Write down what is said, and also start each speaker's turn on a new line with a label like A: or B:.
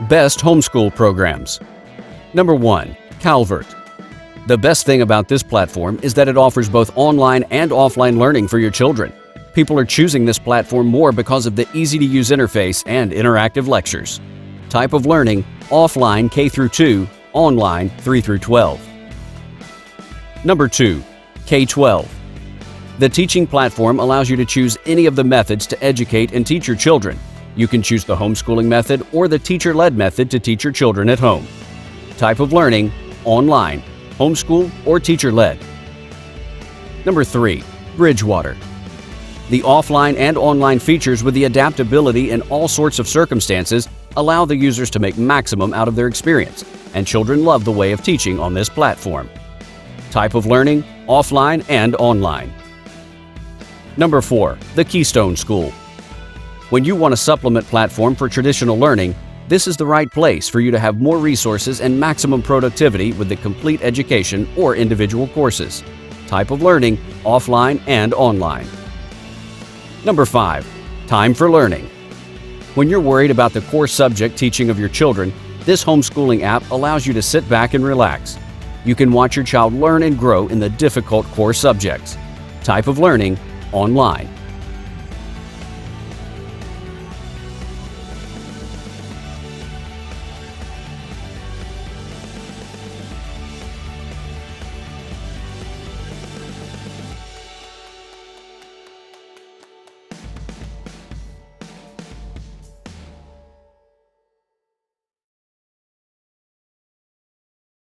A: Best homeschool programs. Number 1. Calvert. The best thing about this platform is that it offers both online and offline learning for your children. People are choosing this platform more because of the easy-to-use interface and interactive lectures. Type of learning: offline K-2, online 3-12. Number 2. K-12. The teaching platform allows you to choose any of the methods to educate and teach your children. You can choose the homeschooling method or the teacher-led method to teach your children at home. Type of learning: online, homeschool, or teacher-led. Number 3. Bridgewater. The offline and online features with the adaptability in all sorts of circumstances allow the users to make maximum out of their experience, and children love the way of teaching on this platform. Type of learning: offline and online. Number 4. The Keystone School. When you want a supplement platform for traditional learning, this is the right place for you to have more resources and maximum productivity with the complete education or individual courses. Type of learning: offline and online. Number 5. Time for learning. When you're worried about the core subject teaching of your children, this homeschooling app allows you to sit back and relax. You can watch your child learn and grow in the difficult core subjects. Type of learning: online.